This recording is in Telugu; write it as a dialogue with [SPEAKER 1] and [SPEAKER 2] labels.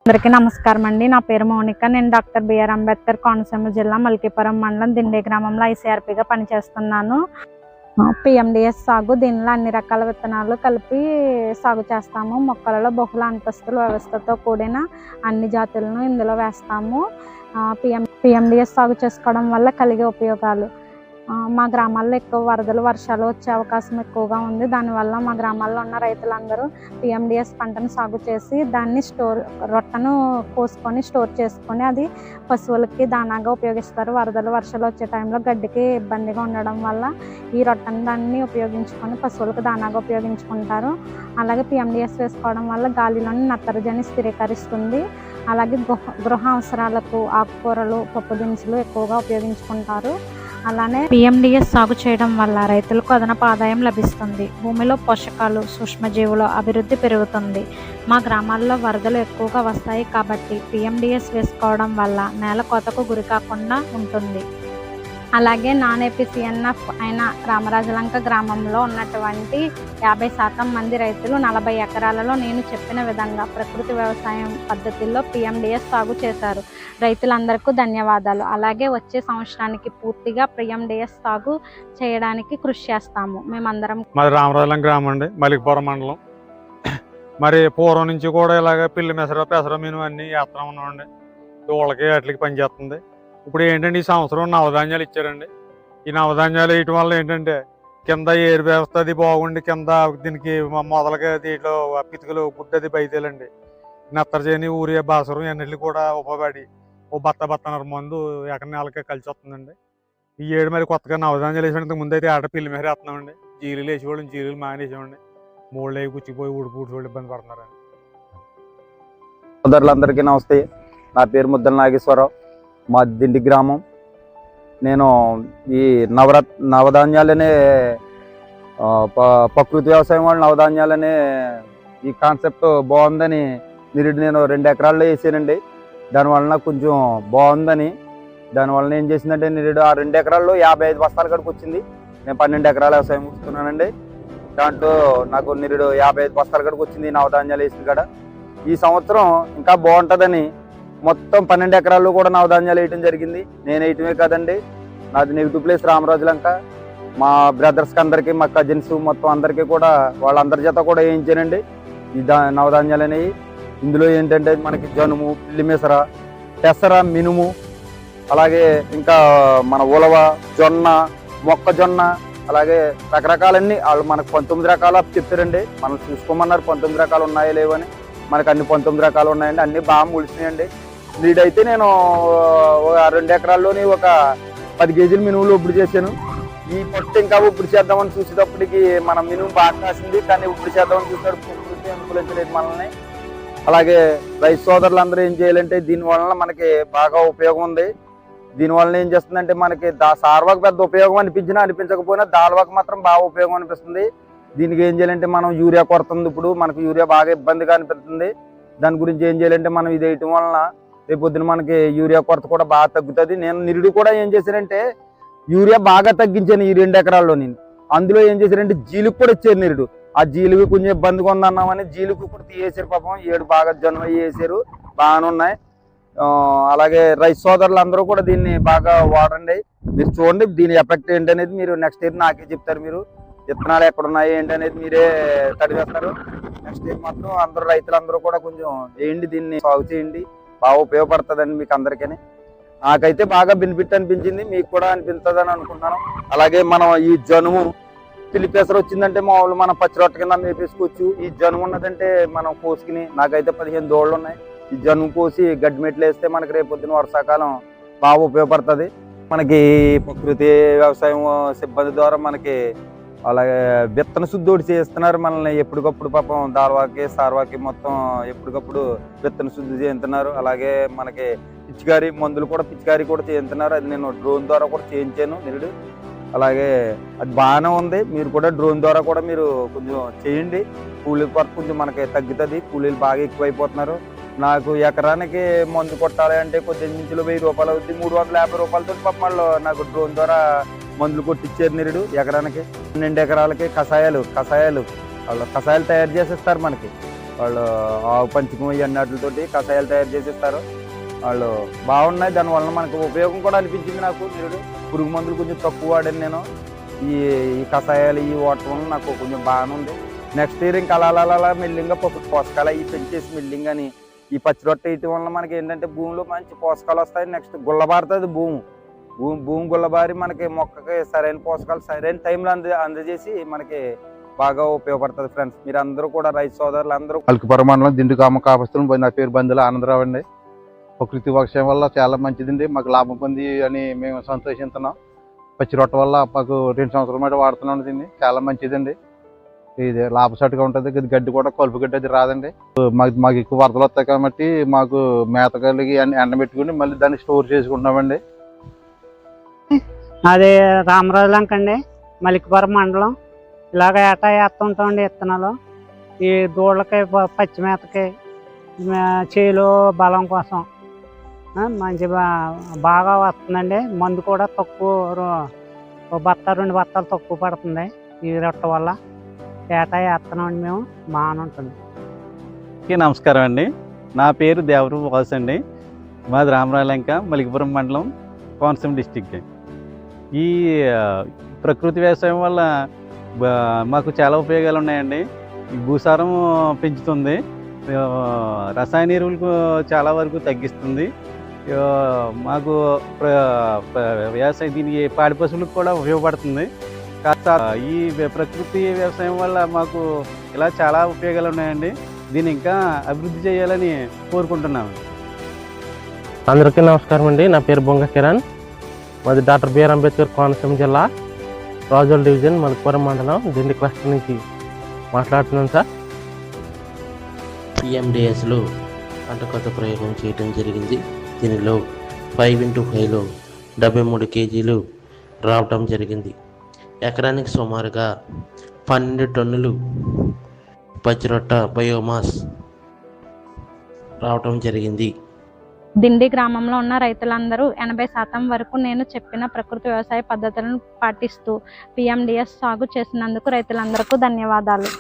[SPEAKER 1] అందరికీ నమస్కారం అండి. నా పేరు మౌనిక. నేను డాక్టర్ బిఆర్ అంబేద్కర్ కోనసీమ జిల్లా మల్కీపురం మండలం దిండే గ్రామంలో ఐసీఆర్పీగా పనిచేస్తున్నాను. పిఎండిఎస్ సాగు, దీనిలో అన్ని రకాల విత్తనాలు కలిపి సాగు చేస్తాము. మొక్కలలో బహుళ అంతస్తుల వ్యవస్థతో కూడిన అన్ని జాతులను ఇందులో వేస్తాము. పిఎండిఎస్ సాగు చేసుకోవడం వల్ల కలిగే ఉపయోగాలు: మా గ్రామాల్లో ఎక్కువ వరదలు, వర్షాలు వచ్చే అవకాశం ఎక్కువగా ఉంది. దానివల్ల మా గ్రామాల్లో ఉన్న రైతులందరూ పిఎండిఎస్ పంటను సాగు చేసి దాన్ని రొట్టను కోసుకొని స్టోర్ చేసుకొని అది పశువులకి దానాగా ఉపయోగిస్తారు. వరదలు, వర్షాలు వచ్చే టైంలో గడ్డికి ఇబ్బందిగా ఉండడం వల్ల ఈ రొట్టను దాన్ని ఉపయోగించుకొని పశువులకు దానాగా ఉపయోగించుకుంటారు. అలాగే పిఎండిఎస్ వేసుకోవడం వల్ల గాలిలోని నత్రజని స్థిరీకరిస్తుంది. అలాగే గృహ అవసరాలకు ఆకుకూరలు, పప్పు దినుసులు ఎక్కువగా ఉపయోగించుకుంటారు. అలానే పిఎండిఎస్ సాగు చేయడం వల్ల రైతులకు అదనపు ఆదాయం లభిస్తుంది. భూమిలో పోషకాలు, సూక్ష్మజీవుల అభివృద్ధి పెరుగుతుంది. మా గ్రామాల్లో వరదలు ఎక్కువగా వస్తాయి కాబట్టి పిఎండిఎస్ వేసుకోవడం వల్ల నేల కోతకు గురి కాకుండా ఉంటుంది. అలాగే నాన్ ఏపీసీఎన్ఎఫ్ అయిన రామరాజలంక గ్రామంలో ఉన్నటువంటి 50% మంది రైతులు 40 ఎకరాలలో నేను చెప్పిన విధంగా ప్రకృతి వ్యవసాయం పద్ధతిలో పిఎండిఎస్ సాగు చేశారు. రైతులందరికీ ధన్యవాదాలు. అలాగే వచ్చే సంవత్సరానికి పూర్తిగా పిఎండిఎస్ సాగు చేయడానికి కృషి చేస్తాము. మేమందరం.
[SPEAKER 2] మాది రామరాజలంక గ్రామం అండి, మల్కీపురం మండలం. మరి పూర్వం నుంచి కూడా ఇలాగ పిల్లి మెసర, పెసర, మినుము అన్నీ వేస్తూ ఉన్నామండి. దూళ్ళకి వాటికి పనిచేస్తుంది. ఇప్పుడు ఏంటంటే ఈ సంవత్సరం నవధాన్యాలు ఇచ్చారండి. ఈ నవధాన్యాలు వేయటం వల్ల ఏంటంటే కింద ఏరు వ్యవస్థ అది బాగుండి కింద దీనికి మొదలగా దీంట్లో పితుకలు గుడ్డది బయతేలండి. నత్రజని, ఊరియా, బాసరం అన్నిటికి కూడా ఉపయోగపడి ఓ బత్తనర మందు ఎకర నెలకే కలిసి వస్తుందండి. ఈ ఏడు మరి కొత్తగా నవధాన్యాలు వేసినందుకు ముందు అయితే ఆడ పిల్లి మేర వేస్తున్నామండి. జీలీలు వేసేవాళ్ళం, జీలీలు మానేసామండి. మూళ్ళు అవి కూర్చిపోయి ఊడిపూడ్చోళ్ళు ఇబ్బంది పడుతున్నారండి.
[SPEAKER 3] సోదరులందరికీ నమస్తే. నా పేరు ముద్దల నాగేశ్వరరావు, మా దిండి గ్రామం. నేను ఈ నవధాన్యాలనే ప్రకృతి వ్యవసాయం వాళ్ళు నవధాన్యాలనే ఈ కాన్సెప్ట్ బాగుందని నేను 2 ఎకరాల్లో వేసానండి. దానివలన కొంచెం బాగుందని దానివలన ఏం చేసిందంటే ఆ 2 ఎకరాల్లో 55 బస్తాల కాడికి వచ్చింది. నేను 12 ఎకరాల వ్యవసాయం చూస్తున్నానండి. దాంట్లో నాకు 55 బస్తాల కాడికి వచ్చింది నవధాన్యాలు వేసిన కాడ. ఈ సంవత్సరం ఇంకా బాగుంటుందని మొత్తం 12 ఎకరాల్లో కూడా నవధాన్యాలు వేయటం జరిగింది. నేను వేయటమే కాదండి, నాది నెగిటివ్ ప్లేస్ రామరాజులంక. మా బ్రదర్స్కి అందరికీ, మా కజిన్స్ మొత్తం అందరికీ కూడా వాళ్ళందరి చేత కూడా వేయించానండి ఈ నవధాన్యాలు అనేవి. ఇందులో ఏంటంటే మనకి జనుము, పిల్లి మెసర, పెసర, మినుము, అలాగే ఇంకా మన ఉలవ, జొన్న, మొక్కజొన్న, అలాగే రకరకాలన్నీ వాళ్ళు మనకు 19 రకాలు చెప్పారండి. మనం చూసుకోమన్నారు 19 రకాలు ఉన్నాయో లేవని. మనకు అన్ని 19 రకాలు ఉన్నాయండి. అన్ని బాగా ములిసినాయండి. వీడైతే నేను 2 ఎకరాల్లోని ఒక 10 కేజీలు మినుములు ఇప్పుడు చేశాను. ఈ పొట్టు ఇంకా ఇప్పుడు చేద్దామని చూసేటప్పటికి మన మినుము బాగా కాసింది, కానీ ఇప్పుడు చేద్దామని చూసినప్పుడు అనుకూలించలేదు మనల్ని. అలాగే రైతు సోదరులందరూ ఏం చేయాలంటే దీనివలన మనకి బాగా ఉపయోగం ఉంది. దీనివలన ఏం చేస్తుందంటే మనకి సార్వాకు పెద్ద ఉపయోగం అనిపించకపోయినా దాల్వాకు మాత్రం బాగా ఉపయోగం అనిపిస్తుంది. దీనికి ఏం చేయాలంటే మనం యూరియా కొరత ఉంది. ఇప్పుడు మనకు యూరియా బాగా ఇబ్బందిగా అనిపిస్తుంది. దాని గురించి ఏం చేయాలంటే మనం ఇది వేయటం వలన రేపొద్దున మనకి యూరియా కొరత కూడా బాగా తగ్గుతుంది. నేను నిరుడు కూడా ఏం చేశానంటే యూరియా బాగా తగ్గించాను ఈ 2 ఎకరాల్లో. నేను అందులో ఏం చేశానంటే జీలుకు కూడా ఇచ్చారు నిరుడు. ఆ జీలుగు కొంచెం ఇబ్బందిగా ఉందన్నామని జీలుకు కూడా తీసేసారు. పాపం 7 బాగా జన్మ వేసారు, బాగానే ఉన్నాయి. అలాగే రైతు సోదరులు అందరూ కూడా దీన్ని బాగా వాడండి. మీరు చూడండి దీని ఎఫెక్ట్ ఏంటనేది మీరు నెక్స్ట్ ఇయర్ నాకే చెప్తారు. మీరు విత్తనాలు ఎక్కడున్నాయి ఏంటి అనేది మీరే తడివేస్తారు. నెక్స్ట్ ఇయర్ మాత్రం అందరూ రైతులందరూ కూడా కొంచెం వేయండి, దీన్ని సాగు చేయండి. బాగా ఉపయోగపడుతుందండి మీకు అందరికీ. నాకైతే బాగా బెనిఫిట్ అనిపించింది, మీకు కూడా అనిపిస్తుందని అనుకుంటున్నాను. అలాగే మనం ఈ జనుము, పిల్లి పెసర వచ్చిందంటే మామూలు మనం పచ్చిరొట్ట కింద మేపేసుకోవచ్చు. ఈ జనుము ఉన్నదంటే మనం కోసుకుని, నాకైతే 15 దోళ్ళు ఉన్నాయి. ఈ జనుము కోసి గడ్డి మెట్లు వేస్తే మనకి రేపొద్దున వర్షాకాలం బాగా ఉపయోగపడుతుంది. మనకి ప్రకృతి వ్యవసాయం సిబ్బంది ద్వారా మనకి అలాగే విత్తన శుద్ధి చేస్తున్నారు మనల్ని. ఎప్పటికప్పుడు పాపం దాల్వాకి, సార్వాకి మొత్తం ఎప్పటికప్పుడు విత్తన శుద్ధి చేస్తున్నారు. అలాగే మనకి పిచికారీ మందులు కూడా చేస్తున్నారు. అది నేను డ్రోన్ ద్వారా కూడా చేయించాను నిరుడు. అలాగే అది బాగానే ఉంది. మీరు కూడా డ్రోన్ ద్వారా కూడా మీరు కొంచెం చేయండి. కూలీల కొరత కొంచెం మనకి తగ్గుతుంది. కూలీలు బాగా ఎక్కువైపోతున్నారు. నాకు ఎకరానికి మందు కొట్టాలి అంటే కొద్ది నుంచి 1000 రూపాయలు అవుతుంది. 350 రూపాయలతో పాపం నాకు డ్రోన్ ద్వారా మందులు కొట్టించారు నిరుడు. ఎకరానికి 12 ఎకరాలకి కషాయాలు తయారు చేసేస్తారు మనకి. వాళ్ళు ఆవు పంచకం ఇవన్నీ వాటితోటి కషాయాలు తయారు చేసేస్తారు. వాళ్ళు బాగున్నాయి. దానివల్ల మనకు ఉపయోగం కూడా అనిపించింది నాకు. నిరుడు పురుగు మందులు కొంచెం తక్కువ వాడాను నేను. ఈ కషాయాలు ఈ వాటర్ వల్ల నాకు కొంచెం బాగానే ఉంది. నెక్స్ట్ ఇయర్ ఇంకా అలా మెల్లింగా పోషకాలు అవి పెంచేసి మెల్లింగా అని ఈ పచ్చి రొట్టె వేయటం వల్ల మనకి ఏంటంటే భూమిలో మంచి పోషకాలు వస్తాయి. నెక్స్ట్ గుల్లబారుతుంది భూమి గుల్లబారి మనకి మొక్కకి సరైన పోషకాలు సరైన టైంలో అందజేసి మనకి బాగా ఉపయోగపడుతుంది. ఫ్రెండ్స్, మీరు అందరూ కూడా రైతు సోదరులు అందరూ మల్కిపురం మండలం దిండుగామ కాపస్తులు. నా పేరు బంధువులు ఆనందరావు అండి. ప్రకృతి వ్యవసాయం వల్ల చాలా మంచిదండి. మాకు లాభం పొంది అని మేము సంతోషిస్తున్నాం. పచ్చి రొట్టె వల్ల మాకు 2 సంవత్సరాల మాట వాడుతున్నాం. దీన్ని చాలా మంచిదండి. ఇది లాభసాటిగా ఉంటుంది. గడ్డి కూడా కలుపు గడ్డి అది రాదండి. మాకు ఎక్కువ వరదలు వస్తాయి కాబట్టి మాకు మేత కలిగి ఎండబెట్టుకుని మళ్ళీ దాన్ని స్టోర్ చేసుకుంటున్నామండి.
[SPEAKER 4] అది రామరాజు లంక అండి, మలికిపురం మండలం. ఇలాగ ఏటా వేస్తుంటామండి విత్తనాలు. ఈ దూడలకి పచ్చి మేతకి చేలో బలం కోసం మంచి బాగా వస్తుందండి. మందు కూడా తక్కువ, 2 బత్తాలు తక్కువ పడుతుంది ఈ రొట్టె వల్ల. ఏటా వేస్తున్నామండి మేము, బాగానే ఉంటుంది.
[SPEAKER 5] నమస్కారం అండి. నా పేరు దేవరు వాసు అండి. మాది రామరాజలంక, మలికిపురం మండలం, కోనసీమ డిస్టిక్. ఈ ప్రకృతి వ్యవసాయం వల్ల మాకు చాలా ఉపయోగాలు ఉన్నాయండి. ఈ భూసారం పెంచుతుంది, రసాయన ఎరువులకు చాలా వరకు తగ్గిస్తుంది. మాకు వ్యవసాయం దీనికి పాడి పశువులకు కూడా ఉపయోగపడుతుంది. ఈ ప్రకృతి వ్యవసాయం వల్ల మాకు ఇలా చాలా ఉపయోగాలు ఉన్నాయండి. దీన్ని ఇంకా అభివృద్ధి చేయాలని కోరుకుంటున్నాము.
[SPEAKER 6] అందరికీ నమస్కారం అండి. నా పేరు బొంగ కిరణ్. మాది డాక్టర్ బిఆర్ అంబేద్కర్ కోనసీమ జిల్లా, రాజోల్ డివిజన్, మల్కిపురం మండలం, దిండి క్లస్టర్ నుంచి మాట్లాడుతున్నాను సార్.
[SPEAKER 7] పిఎండిఎస్లో పంట కోత ప్రయోగం చేయడం జరిగింది. దీనిలో 5x5లో 73 కేజీలు రావటం జరిగింది. ఎకరానికి సుమారుగా 12 టన్నులు పచ్చిరొట్ట బయోమాస్ రావటం జరిగింది.
[SPEAKER 1] దిండి గ్రామంలో ఉన్న రైతులందరూ 80% వరకు నేను చెప్పిన ప్రకృతి వ్యవసాయ పద్ధతులను పాటిస్తూ PMDS సాగు చేసినందుకు రైతులందరికీ ధన్యవాదాలు.